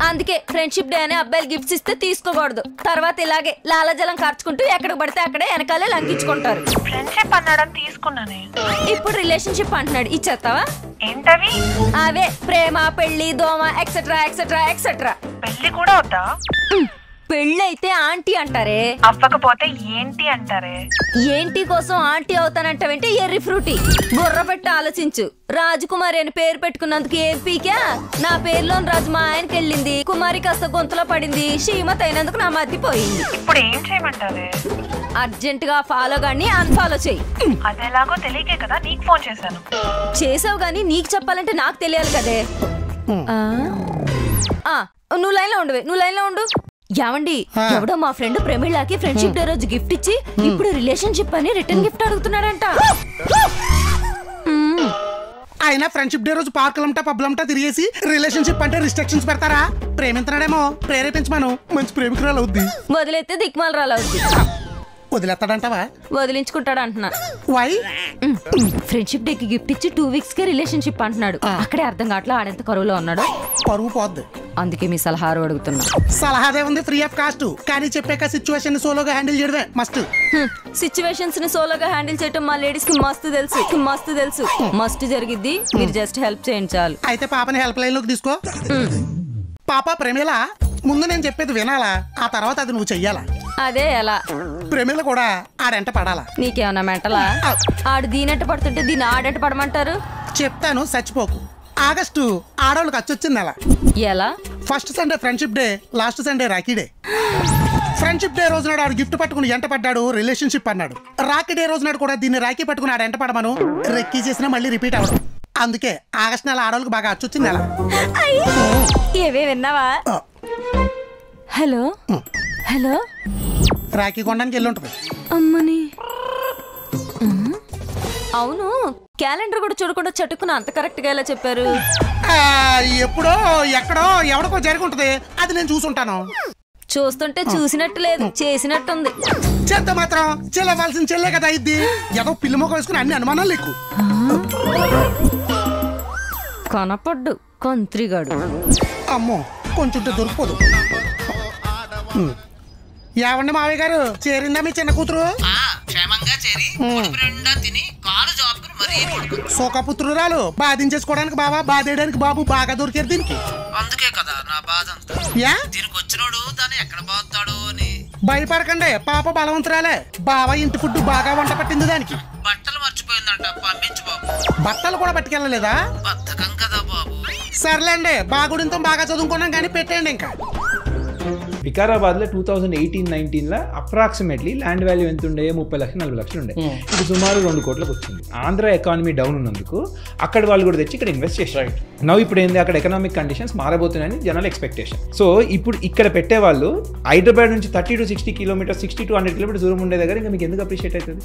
అందుకే friendship day అని అబ్బాయిలు గిఫ్ట్స్ ఇస్తే తీసుకోకూడదు. తర్వాత ఇలాగే లాలజలం ఖర్చుకుంటూ ఎక్కడికి పడితే అక్కడే వెనకాలే లంకించుకుంటారు. ఫ్రెండ్షిప్ అన్నాడం తీసుకున్నానే. ఇప్పుడు రిలేషన్షిప్ అంటున్నాడు, ఇచ్చేస్తావా? ఏంటవి? అవే ప్రేమ, పెళ్లి, దోమ, ఎక్సెట్రా ఎక్సెట్రా ఎక్సెట్రా. పెళ్లి కూడా వద్దా? పెళ్లి అయితే ఆంటీ అంటారే, అవ్వకపోతే ఏంటి అంటారే. ఏంటి కోసం ఆంటీ అవుతానంటావేంటే ఎర్రి ఫ్రూటీ. బుర్ర పెట్టి ఆలోచించు. రాజకుమారి అని పేరు పెట్టుకున్నందుకు ఏం పీకా? నా పేరులోని రాజు మా ఆయనకి వెళ్ళింది, కుమారి కాస్త గొంతులో పడింది, శ్రీమతి అయినందుకు నా మధ్య పోయింది. ఇప్పుడు ఏం చేయమంటారే? అర్జెంట్ గా ఫాలో గాని అన్ఫాలో చెయ్యి. అదేలాగో తెలియకే కదా నీకు ఫోన్ చేశాను. చేసావు గాని నీకు చెప్పాలంటే నాకు తెలియాలి కదే. నువ్వు లైన్ లో ఉండవే, నువ్వు లైన్ లో ఉండు. యావండి, ఎవడో మా ఫ్రెండ్ ప్రమీళకి ఫ్రెండ్షిప్ డే రోజు గిఫ్ట్ ఇచ్చి ఇప్పుడు రిలేషన్షిప్ అని రిటర్న్ గిఫ్ట్ అడుగుతున్నాడంట. ఆయన ఫ్రెండ్షిప్ డే రోజు పార్కులంటా పబ్లంటా తిరిగేసి రిలేషన్షిప్ అంటే రిస్ట్రిక్షన్స్ పెడతారా? ప్రేమించడేమో, ప్రేరేపించమను, మంచి ప్రేమికురాలు అవుద్ది. వదిలేస్తే దిక్మాలరాలు అవుద్ది. వదిలేస్తాడంటావా? వదిలించుకుంటాడు అంటున్నా. వై? ఫ్రెండ్షిప్ డే కి గిఫ్ట్ ఇచ్చి 2 weeks కే రిలేషన్షిప్ అంటున్నాడు. అక్కడే అర్థం కావట్లా ఆడెంత కరువులో ఉన్నాడు. పరువు పోద్ది. అందుకే మీ సలహా అడుగుతున్నా. సలహాదే ఉంది, ఫ్రీ ఆఫ్ కాస్ట్. కానీ చెప్పాక సిచ్యువేషన్ సోలోగా హ్యాండిల్ చేయడమే మస్ట్. సిచ్యువేషన్స్ ని సోలోగా హ్యాండిల్ చేయడం మా లేడీస్ కి మస్తు తెలుసు. మస్తు జరిగిద్ది, మీరు జస్ట్ హెల్ప్ చేయించాలి. అయితే పాపని హెల్ప్ లైన్ లోకి తీసుకో. పాప ప్రమీల, ముందు నేను చెప్పేది వినాలా, ఆ తర్వాత అది నువ్వు చెయ్యాలా. అదే ఎలా? ప్రమీల కూడా ఆడంట పడాలా. నీకేమన్నా మెంటలా? ఆడు దీనంట పడుతుంటే దీన్ని ఆడంట పడమంటారు? చెప్తాను, చచ్చిపోకు. ఆగస్టు ఆడవాళ్ళకి అచ్చొచ్చింది నెల. ఎలా? First Sunday friendship day, last Sunday Rakhi day. Friendship day రోజు నాడు ఆడు గిఫ్ట్ పట్టుకుని ఎంట పడ్డాడు, రిలేషన్షిప్ అన్నాడు. రాఖీ డే రోజు నాడు కూడా దీన్ని రాఖీ పట్టుకుని ఆడు ఎంట పడమను, రెక్కీ చేసినా మళ్ళీ రిపీట్ అవ్వడం. అందుకే ఆగస్టు నెల ఆడవాళ్ళకి బాగా అచ్చొచ్చింది నెల. ఏవే విన్నావా? హలో హలో, రాఖీ కొనడానికి వెళ్ళి ఉంటుంది. అమ్మని. అవును, క్యాలెండర్ కూడా చూడకుండా చటుక్కున అంత కరెక్ట్ గా ఎలా చెప్పారు? ఎప్పుడో ఎక్కడో ఎవడికో జరిగి ఉంటది, అది నేను చూసుంటాను. చూస్తుంటే చూసినట్టు లేదు, చేసినట్టుంది. చేత మాత్రం చెల్లవలసిన చెల్లే కదా ఇది. ఏదో పిల్లి మొక్క వేసుకుని అన్ని అనుమానాలు లేకు. కనపడ్డు కంత్రిగాడు. అమ్మో, కొంచెం దొరికిపోదు. ఏమండి మావయ్య గారు, చేరిందా మీ చిన్న కూతురు? సోకపుత్రురాలు బాధించేసుకోవడానికి బావా, బాధేయడానికి బాబు బాగా దొరికారు దీనికి. అందుకే కదా నా బాధ అంతా. దీనికి వచ్చినోడు దాన్ని ఎక్కడ బాగుతాడు అని. భయపడకండి, పాప బలవంతురాలే. బావ ఇంటి ఫుడ్ బాగా వంట పట్టింది దానికి. బట్టలు మర్చిపోయిందంట, పంపించు బాబు. బట్టలు కూడా పట్టుకెళ్ళలేదా? బద్ధకం కదా బాబు. సర్లేండి, బాగుడింతో బాగా చదువుకున్నాం కానీ పెట్టేయండి ఇంకా. వికారాబాద్లో 2018-19లో అప్రాక్సిమేట్లీ ల్యాండ్ వాల్యూ ఎంత ఉండే? 30 లక్షలు 40 లక్షలు ఉండే. ఇది సుమారు 2 కోట్లకు వచ్చింది. ఆంధ్ర ఎకానమీ డౌన్ ఉన్నందుకు అక్కడ వాళ్ళు కూడా తెచ్చి ఇక్కడ ఇన్వెస్ట్ చేశారు. నవ్వు ఇప్పుడు ఏంది, అక్కడ ఎకనామిక్ కండిషన్స్ మారబోతున్నాయని జనాల ఎక్స్పెక్టేషన్. సో ఇప్పుడు ఇక్కడ పెట్టే వాళ్ళు హైదరాబాద్ నుంచి 30 to 60 కిలోమీటర్స్, 60 to 100 కిలోమీటర్స్ దూరం ఉండే దగ్గర ఇంకా మీకు ఎందుకు అప్రిషియేట్ అవుతుంది?